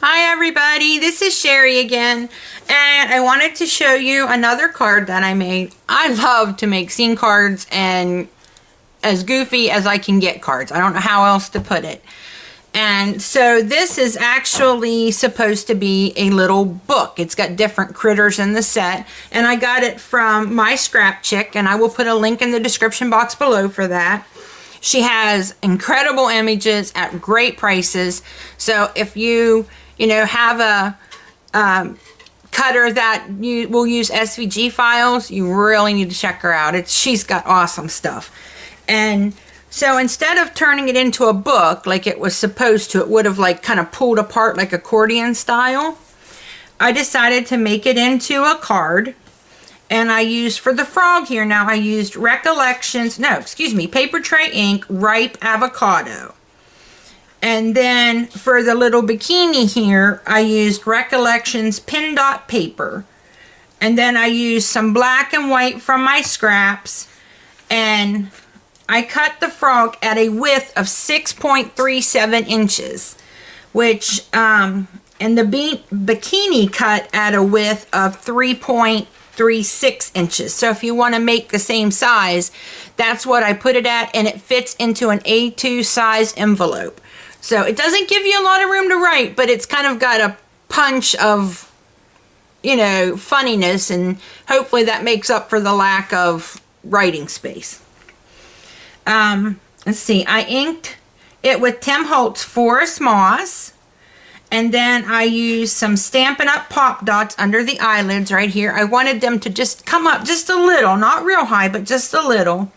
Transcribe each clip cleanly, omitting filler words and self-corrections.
Hi everybody, this is Sherry again, and I wanted to show you another card that I made. I love to make scene cards and as goofy as I can get cards. I don't know how else to put it. And so this is actually supposed to be a little book. It's got different critters in the set, and I got it from MyScrapChick, and I will put a link in the description box below for that. She has incredible images at great prices. So if you have a cutter that you will use SVG files, you really need to check her out. She's got awesome stuff. And so instead of turning it into a book like it was supposed to, it would have like kind of pulled apart like accordion style. I decided to make it into a card. And I used, for the frog here now, I used paper tray ink, ripe avocado. And then for the little bikini here, I used Recollections pin dot paper. And then I used some black and white from my scraps. And I cut the frog at a width of 6.37 inches. Which, and the bikini cut at a width of 3.36 inches. So if you want to make the same size, that's what I put it at, and it fits into an A2 size envelope. So it doesn't give you a lot of room to write, but it's kind of got a punch of, funniness, and hopefully that makes up for the lack of writing space. Let's see, I inked it with Tim Holtz Forest Moss. And then I used some Stampin' Up! Pop Dots under the eyelids right here. I wanted them to just come up just a little, not real high, but just a little.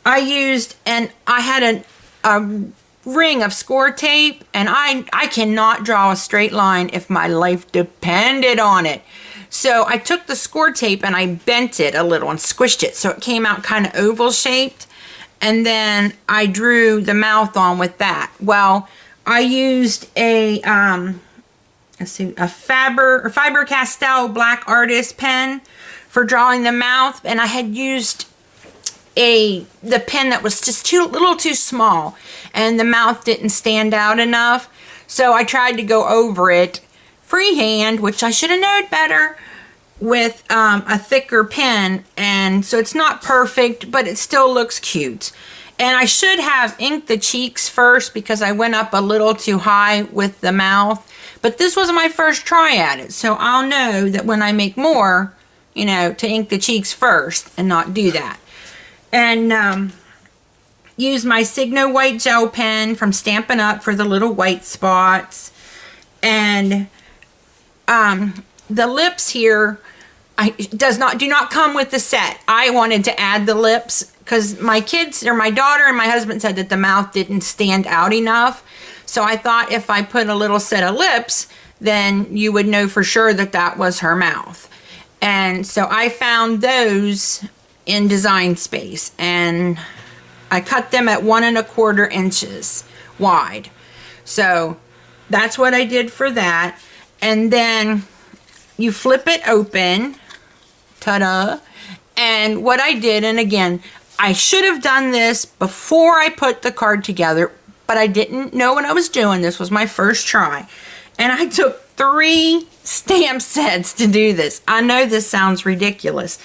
I used, and I had a ring of score tape, and I cannot draw a straight line if my life depended on it. So I took the score tape and I bent it a little and squished it so it came out kind of oval shaped. And then I drew the mouth on with that. Well, I used a Faber-Castell Black Artist pen for drawing the mouth, and I had used the pen that was just a little too small, and the mouth didn't stand out enough. So I tried to go over it freehand, which I should have known better, with a thicker pen, and so it's not perfect, but it still looks cute. And I should have inked the cheeks first because I went up a little too high with the mouth. But this was my first try at it. So I'll know that when I make more, to ink the cheeks first and not do that. And use my Signo white gel pen from Stampin' Up! For the little white spots. And the lips here do not come with the set. I wanted to add the lips because my daughter and my husband said that the mouth didn't stand out enough. So I thought if I put a little set of lips, then you would know for sure that that was her mouth. And so I found those in Design Space, and I cut them at 1 1/4 inches wide. So that's what I did for that. And then you flip it open, ta-da, and what I did, and again, I should have done this before I put the card together, but I didn't know what I was doing. This was my first try, and I took 3 stamp sets to do this. I know this sounds ridiculous.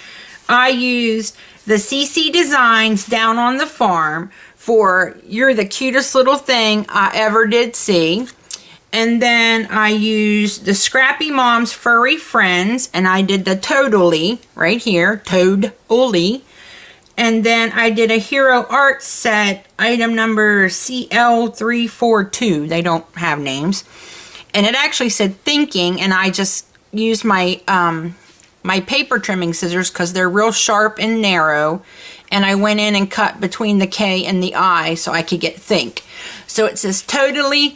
I used the CC Designs Down on the Farm for You're the Cutest Little Thing I Ever Did See. And then I used the Scrappy Mom's Furry Friends, and I did the Totally right here, Toad-Oli. And then I did a Hero Art set, item number CL342. They don't have names. And it actually said Thinking, and I just used my my paper trimming scissors because they're real sharp and narrow. And I went in and cut between the K and the I so I could get Think. So it says Totally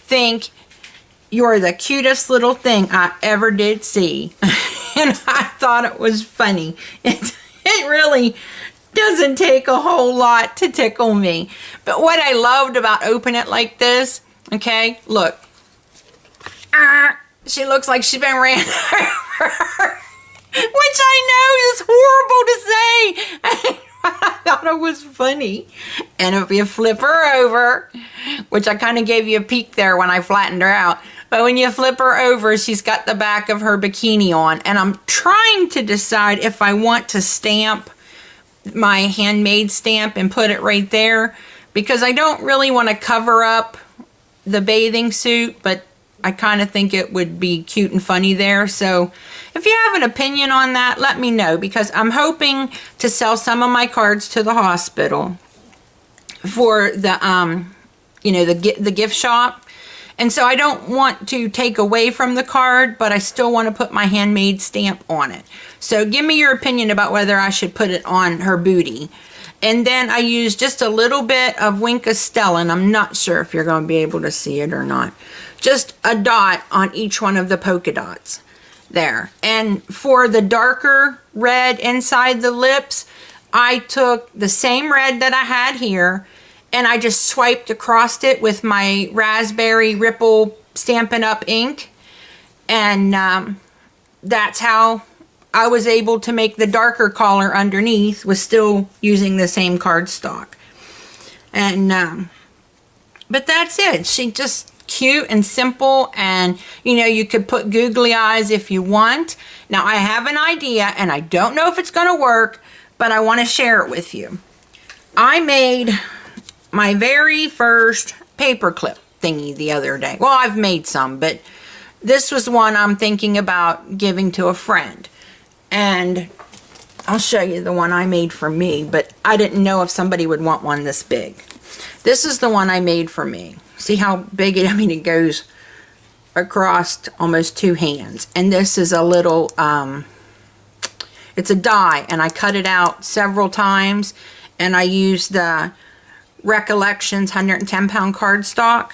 Think You're the Cutest Little Thing I Ever Did See. And I thought it was funny. It really doesn't take a whole lot to tickle me. But what I loved about opening it like this, okay, look. She looks like she's been ran over. Which I know is horrible to say. I thought it was funny. And if you flip her over, which I kind of gave you a peek there when I flattened her out. But when you flip her over, she's got the back of her bikini on. And I'm trying to decide if I want to stamp my handmade stamp and put it right there, because I don't really want to cover up the bathing suit, but I kind of think it would be cute and funny there. So if you have an opinion on that, let me know, because I'm hoping to sell some of my cards to the hospital for the the gift shop. And so I don't want to take away from the card, but I still want to put my handmade stamp on it. So give me your opinion about whether I should put it on her booty. And then I used just a little bit of Wink of Stella, and I'm not sure if you're going to be able to see it or not. Just a dot on each one of the polka dots there. And for the darker red inside the lips, I took the same red that I had here, and I just swiped across it with my raspberry ripple Stampin' Up! Ink. And that's how I was able to make the darker collar underneath, was still using the same cardstock. And, but that's it. She just cute and simple, and you could put googly eyes if you want. Now I have an idea, and I don't know if it's going to work, but I want to share it with you. I made my very first paperclip thingy the other day. Well, I've made some, but this was one I'm thinking about giving to a friend. And I'll show you the one I made for me, but I didn't know if somebody would want one this big. This is the one I made for me. See how big it, it goes across almost 2 hands. And this is a little, it's a die, and I cut it out several times, and I used the Recollections 110-pound cardstock.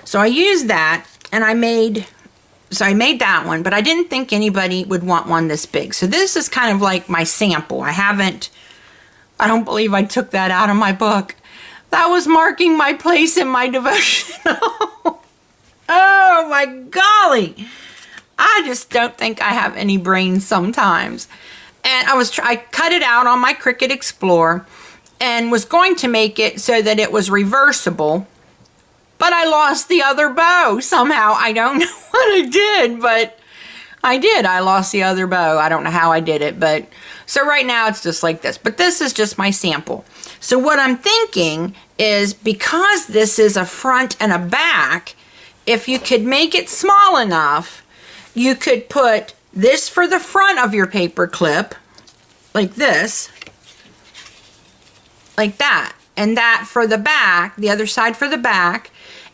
So I used that, and I made that one, but I didn't think anybody would want one this big. So this is kind of like my sample. I don't believe I took that out of my book. That was marking my place in my devotional. Oh my golly. I just don't think I have any brains sometimes. And I cut it out on my Cricut Explorer and was going to make it so that it was reversible, but I lost the other bow somehow. I don't know what I did, but I did. I lost the other bow. I don't know how I did it, but so right now it's just like this. But this is just my sample. So what I'm thinking is, because this is a front and a back, if you could make it small enough, you could put this for the front of your paper clip, like this, like that, and that for the back, the other side for the back,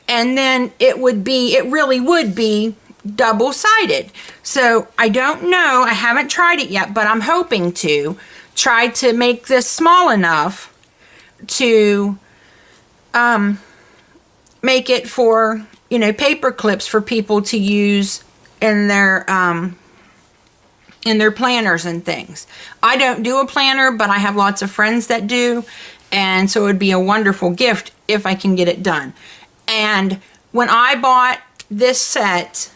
and then it really would be double-sided. So I don't know, I haven't tried it yet, but I'm hoping to try to make this small enough to make it for, paper clips for people to use in their planners and things. I don't do a planner, but I have lots of friends that do, and so it would be a wonderful gift if I can get it done. And when I bought this set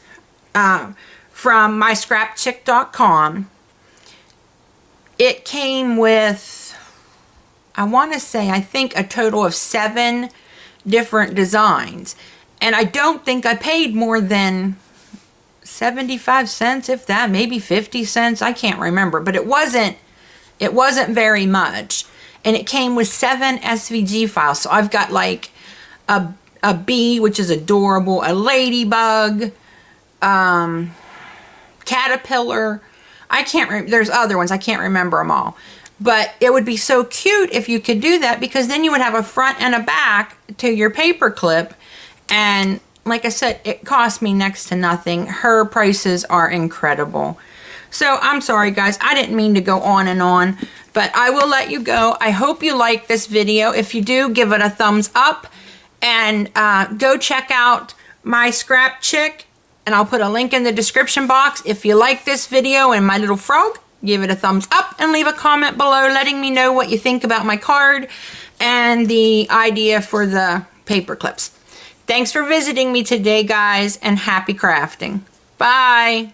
from MyScrapChick.com, it came with, I think a total of 7 different designs, and I don't think I paid more than 75 cents, if that, maybe 50 cents. I can't remember, but it wasn't very much. And it came with 7 SVG files. So I've got like a bee, which is adorable, a ladybug, caterpillar. I can't remember. There's other ones. I can't remember them all. But it would be so cute if you could do that, because then you would have a front and a back to your paper clip. And like I said, it cost me next to nothing. Her prices are incredible. So I'm sorry guys, I didn't mean to go on and on, but I will let you go. I hope you like this video. If you do, give it a thumbs up, and go check out MyScrapChick, and I'll put a link in the description box. If you like this video and my little frog, give it a thumbs up and leave a comment below letting me know what you think about my card and the idea for the paper clips. Thanks for visiting me today, guys, and happy crafting. Bye.